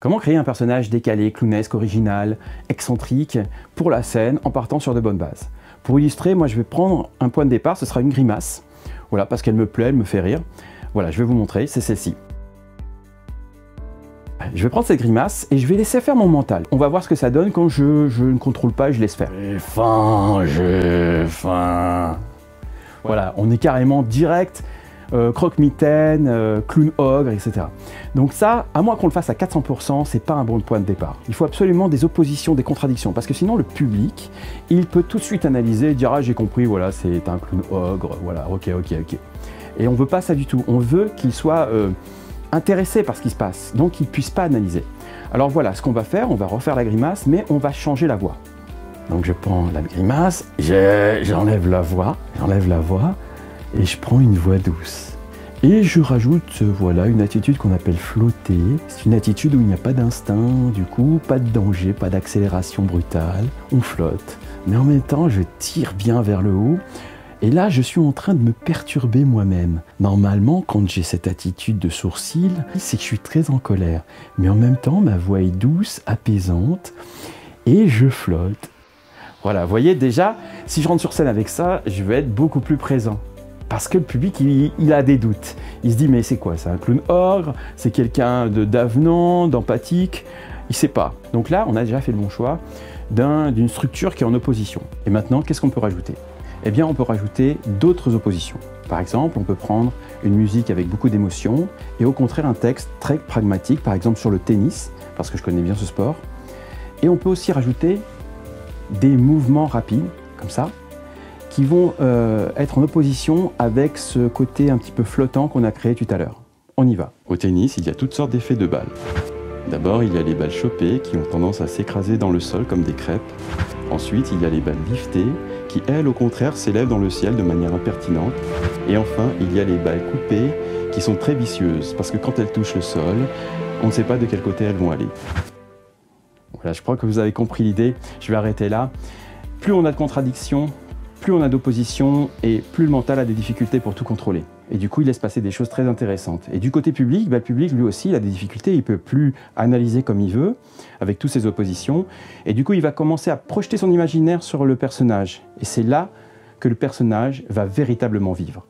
Comment créer un personnage décalé, clownesque, original, excentrique pour la scène en partant sur de bonnes bases? Pour illustrer, moi je vais prendre un point de départ, ce sera une grimace. Voilà, parce qu'elle me plaît, elle me fait rire. Voilà, je vais vous montrer, c'est celle-ci. Je vais prendre cette grimace et je vais laisser faire mon mental. On va voir ce que ça donne quand je ne contrôle pas et je laisse faire. J'ai faim. Voilà, on est carrément direct. Croque-mitaine, clown ogre, etc. Donc ça, à moins qu'on le fasse à 400%, c'est pas un bon point de départ. Il faut absolument des oppositions, des contradictions, parce que sinon le public, il peut tout de suite analyser et dire « Ah, j'ai compris, voilà, c'est un clown ogre, voilà, ok. » Et on veut pas ça du tout, on veut qu'il soit intéressé par ce qui se passe, donc qu'il puisse pas analyser. Alors voilà, ce qu'on va faire, on va refaire la grimace, mais on va changer la voix. Donc je prends la grimace, j'enlève la voix, et je prends une voix douce. Et je rajoute, voilà, une attitude qu'on appelle flotter. C'est une attitude où il n'y a pas d'instinct, du coup, pas de danger, pas d'accélération brutale. On flotte. Mais en même temps, je tire bien vers le haut. Et là, je suis en train de me perturber moi-même. Normalement, quand j'ai cette attitude de sourcil, c'est que je suis très en colère. Mais en même temps, ma voix est douce, apaisante, et je flotte. Voilà, vous voyez, déjà, si je rentre sur scène avec ça, je vais être beaucoup plus présent. Parce que le public, il a des doutes. Il se dit, mais c'est quoi? C'est un clown ogre? C'est quelqu'un d'avenant, d'empathique? Il ne sait pas. Donc là, on a déjà fait le bon choix d'une structure qui est en opposition. Et maintenant, qu'est-ce qu'on peut rajouter? Eh bien, on peut rajouter d'autres oppositions. Par exemple, on peut prendre une musique avec beaucoup d'émotions et au contraire un texte très pragmatique, par exemple sur le tennis, parce que je connais bien ce sport. Et on peut aussi rajouter des mouvements rapides, comme ça, qui vont être en opposition avec ce côté un petit peu flottant qu'on a créé tout à l'heure. On y va. Au tennis, il y a toutes sortes d'effets de balles. D'abord, il y a les balles chopées qui ont tendance à s'écraser dans le sol comme des crêpes. Ensuite, il y a les balles liftées qui, elles, au contraire, s'élèvent dans le ciel de manière impertinente. Et enfin, il y a les balles coupées qui sont très vicieuses parce que quand elles touchent le sol, on ne sait pas de quel côté elles vont aller. Voilà, je crois que vous avez compris l'idée. Je vais arrêter là. Plus on a de contradictions, plus on a d'opposition et plus le mental a des difficultés pour tout contrôler. Et du coup, il laisse passer des choses très intéressantes. Et du côté public, le public, lui aussi, il a des difficultés. Il ne peut plus analyser comme il veut, avec toutes ses oppositions. Et du coup, il va commencer à projeter son imaginaire sur le personnage. Et c'est là que le personnage va véritablement vivre.